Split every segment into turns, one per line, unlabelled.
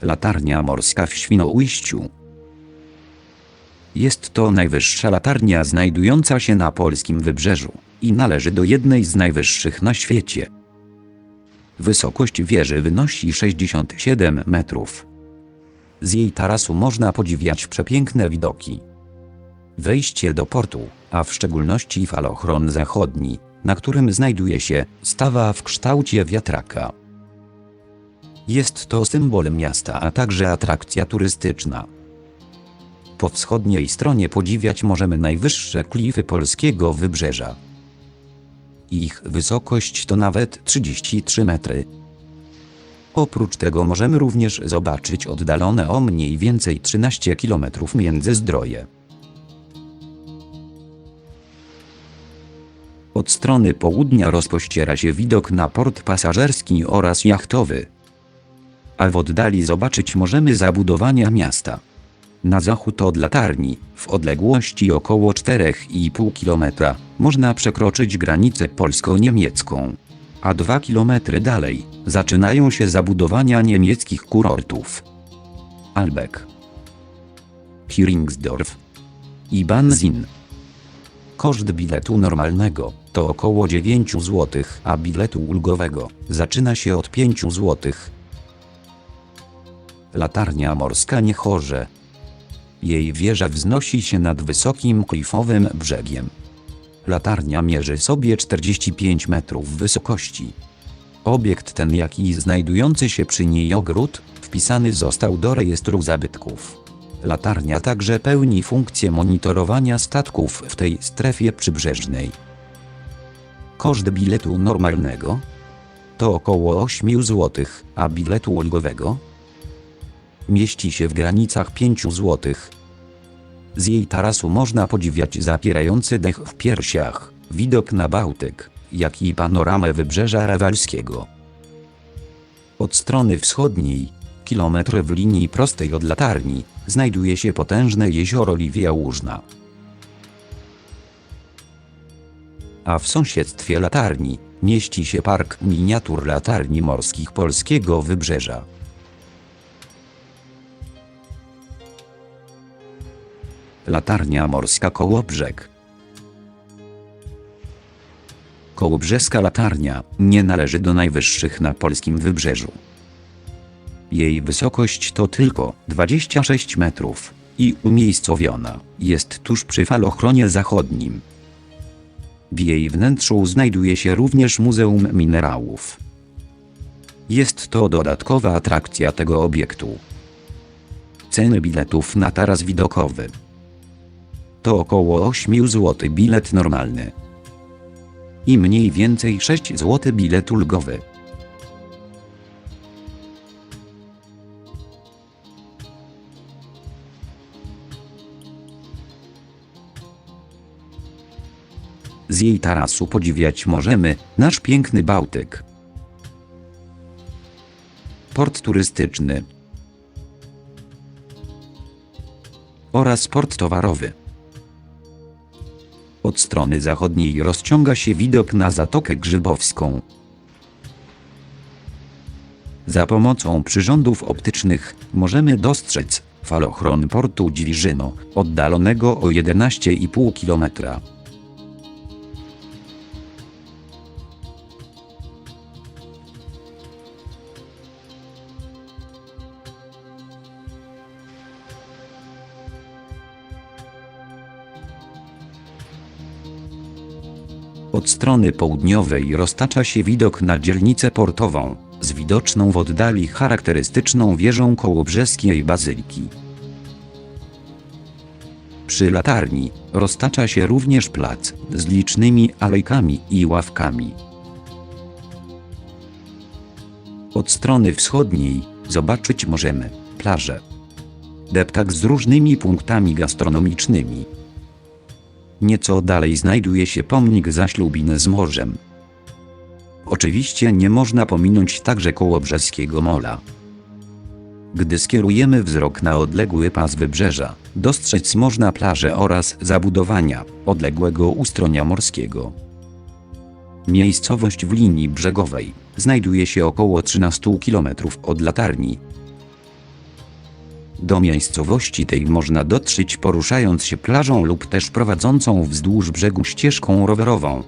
Latarnia morska w Świnoujściu. Jest to najwyższa latarnia znajdująca się na polskim wybrzeżu i należy do jednej z najwyższych na świecie. Wysokość wieży wynosi 67 metrów. Z jej tarasu można podziwiać przepiękne widoki. Wejście do portu, a w szczególności falochron zachodni, na którym znajduje się stawa w kształcie wiatraka. Jest to symbol miasta, a także atrakcja turystyczna. Po wschodniej stronie podziwiać możemy najwyższe klify polskiego wybrzeża. Ich wysokość to nawet 33 metry. Oprócz tego możemy również zobaczyć oddalone o mniej więcej 13 km Międzyzdroje. Od strony południa rozpościera się widok na port pasażerski oraz jachtowy. A w oddali zobaczyć możemy zabudowania miasta. Na zachód od latarni, w odległości około 4,5 km, można przekroczyć granicę polsko-niemiecką. A 2 km dalej zaczynają się zabudowania niemieckich kurortów. Albeck, Heringsdorf i Banzin. Koszt biletu normalnego to około 9 zł, a biletu ulgowego zaczyna się od 5 zł. Latarnia morska Niechorze. Jej wieża wznosi się nad wysokim klifowym brzegiem. Latarnia mierzy sobie 45 metrów wysokości. Obiekt ten, jak i znajdujący się przy niej ogród, wpisany został do rejestru zabytków. Latarnia także pełni funkcję monitorowania statków w tej strefie przybrzeżnej. Koszt biletu normalnego to około 8 zł, a biletu ulgowego mieści się w granicach 5 zł. Z jej tarasu można podziwiać zapierający dech w piersiach, widok na Bałtyk, jak i panoramę wybrzeża Rawalskiego. Od strony wschodniej, kilometr w linii prostej od latarni, znajduje się potężne jezioro Liwiałużna. A w sąsiedztwie latarni mieści się park miniatur latarni morskich polskiego wybrzeża. Latarnia morska Kołobrzeg. Kołobrzeska latarnia nie należy do najwyższych na polskim wybrzeżu. Jej wysokość to tylko 26 metrów i umiejscowiona jest tuż przy falochronie zachodnim. W jej wnętrzu znajduje się również Muzeum Minerałów. Jest to dodatkowa atrakcja tego obiektu. Ceny biletów na taras widokowy to około 8 zł bilet normalny i mniej więcej 6 zł bilet ulgowy. Z jej tarasu podziwiać możemy nasz piękny Bałtyk, port turystyczny oraz port towarowy. Od strony zachodniej rozciąga się widok na Zatokę Grzybowską. Za pomocą przyrządów optycznych możemy dostrzec falochron portu Dziwiżyno, oddalonego o 11,5 km. Od strony południowej roztacza się widok na dzielnicę portową, z widoczną w oddali charakterystyczną wieżą kołobrzeskiej bazyliki. Przy latarni roztacza się również plac z licznymi alejkami i ławkami. Od strony wschodniej zobaczyć możemy plażę, deptak z różnymi punktami gastronomicznymi. Nieco dalej znajduje się pomnik zaślubin z morzem. Oczywiście nie można pominąć także kołobrzeskiego mola. Gdy skierujemy wzrok na odległy pas wybrzeża, dostrzec można plażę oraz zabudowania odległego ustronia morskiego. Miejscowość w linii brzegowej znajduje się około 13 km od latarni. Do miejscowości tej można dotrzeć poruszając się plażą lub też prowadzącą wzdłuż brzegu ścieżką rowerową.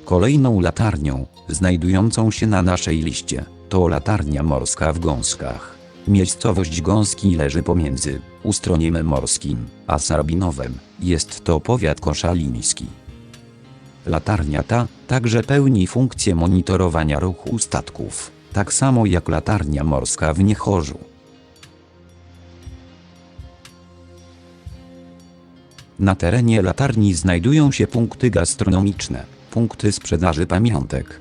Kolejną latarnią, znajdującą się na naszej liście, to latarnia morska w Gąskach. Miejscowość Gąski leży pomiędzy Ustroniem Morskim a Sarbinowem. Jest to powiat koszaliński. Latarnia ta także pełni funkcję monitorowania ruchu statków, tak samo jak latarnia morska w Niechorzu. Na terenie latarni znajdują się punkty gastronomiczne, punkty sprzedaży pamiątek,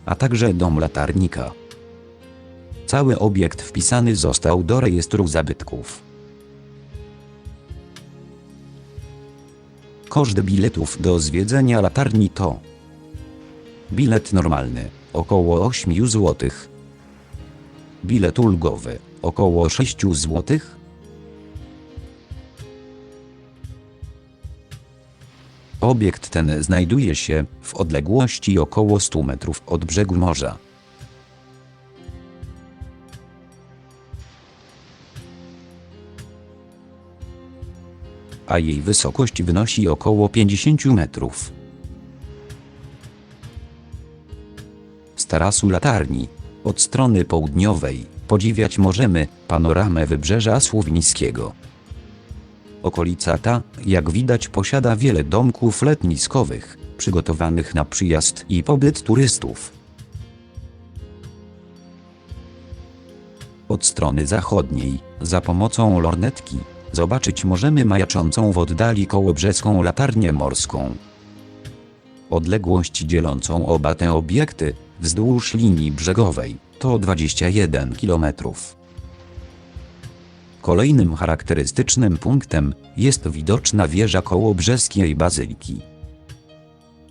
a także dom latarnika. Cały obiekt wpisany został do rejestru zabytków. Koszt biletów do zwiedzenia latarni to: bilet normalny około 8 zł, bilet ulgowy około 6 zł, Obiekt ten znajduje się w odległości około 100 metrów od brzegu morza. A jej wysokość wynosi około 50 metrów. Z tarasu latarni, od strony południowej, podziwiać możemy panoramę Wybrzeża Słowińskiego. Okolica ta, jak widać, posiada wiele domków letniskowych, przygotowanych na przyjazd i pobyt turystów. Od strony zachodniej, za pomocą lornetki, zobaczyć możemy majaczącą w oddali kołobrzeską latarnię morską. Odległość dzielącą oba te obiekty, wzdłuż linii brzegowej, to 21 km. Kolejnym charakterystycznym punktem jest widoczna wieża kołobrzeskiej bazyliki.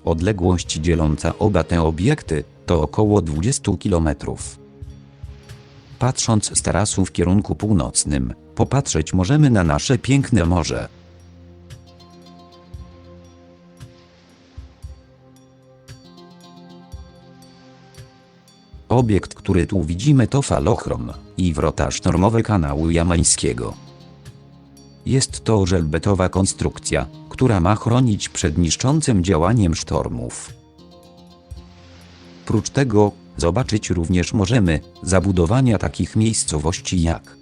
Odległość dzieląca oba te obiekty to około 20 km. Patrząc z tarasu w kierunku północnym, popatrzeć możemy na nasze piękne morze. Obiekt, który tu widzimy, to falochron i wrota sztormowe kanału jamańskiego. Jest to żelbetowa konstrukcja, która ma chronić przed niszczącym działaniem sztormów. Prócz tego, zobaczyć również możemy zabudowania takich miejscowości jak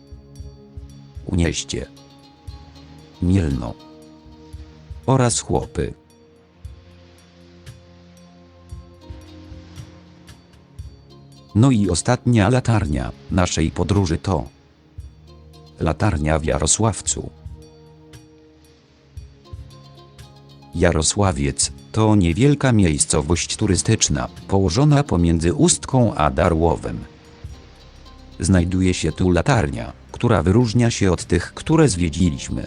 Unieście, Mielno oraz Chłopy. No i ostatnia latarnia naszej podróży to latarnia w Jarosławcu. Jarosławiec to niewielka miejscowość turystyczna, położona pomiędzy Ustką a Darłowem. Znajduje się tu latarnia, która wyróżnia się od tych, które zwiedziliśmy,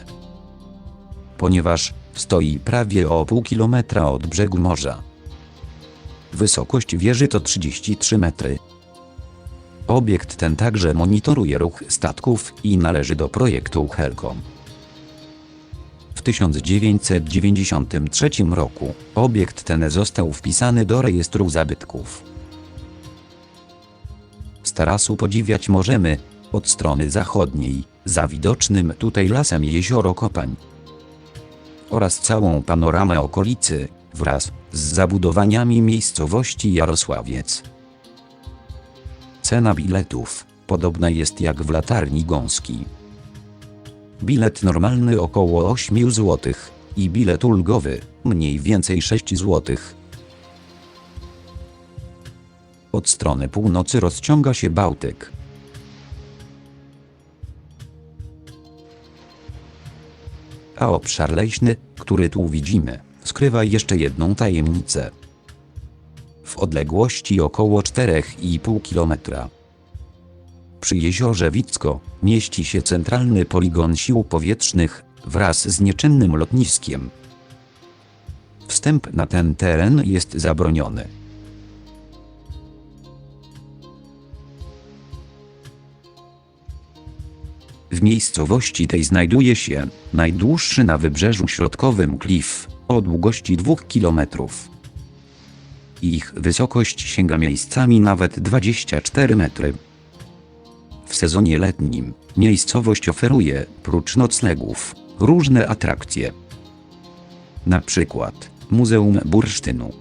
ponieważ stoi prawie o pół kilometra od brzegu morza. Wysokość wieży to 33 metry. Obiekt ten także monitoruje ruch statków i należy do projektu Helcom. W 1993 roku obiekt ten został wpisany do rejestru zabytków. Z tarasu podziwiać możemy, od strony zachodniej, za widocznym tutaj lasem jezioro Kopań oraz całą panoramę okolicy, wraz z zabudowaniami miejscowości Jarosławiec. Cena biletów podobna jest jak w latarni Gąski. Bilet normalny około 8 zł i bilet ulgowy mniej więcej 6 zł. Od strony północy rozciąga się Bałtyk. A obszar leśny, który tu widzimy, skrywa jeszcze jedną tajemnicę. W odległości około 4,5 km przy jeziorze Wicko mieści się centralny poligon sił powietrznych wraz z nieczynnym lotniskiem. Wstęp na ten teren jest zabroniony. W miejscowości tej znajduje się najdłuższy na Wybrzeżu Środkowym klif o długości 2 km. Ich wysokość sięga miejscami nawet 24 metry. W sezonie letnim miejscowość oferuje, prócz noclegów, różne atrakcje. Na przykład Muzeum Bursztynu,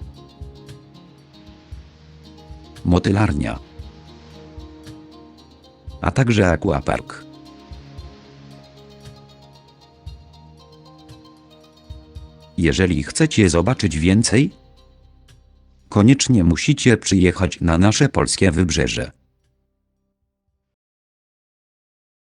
motylarnia, a także aquapark. Jeżeli chcecie zobaczyć więcej, koniecznie musicie przyjechać na nasze polskie wybrzeże.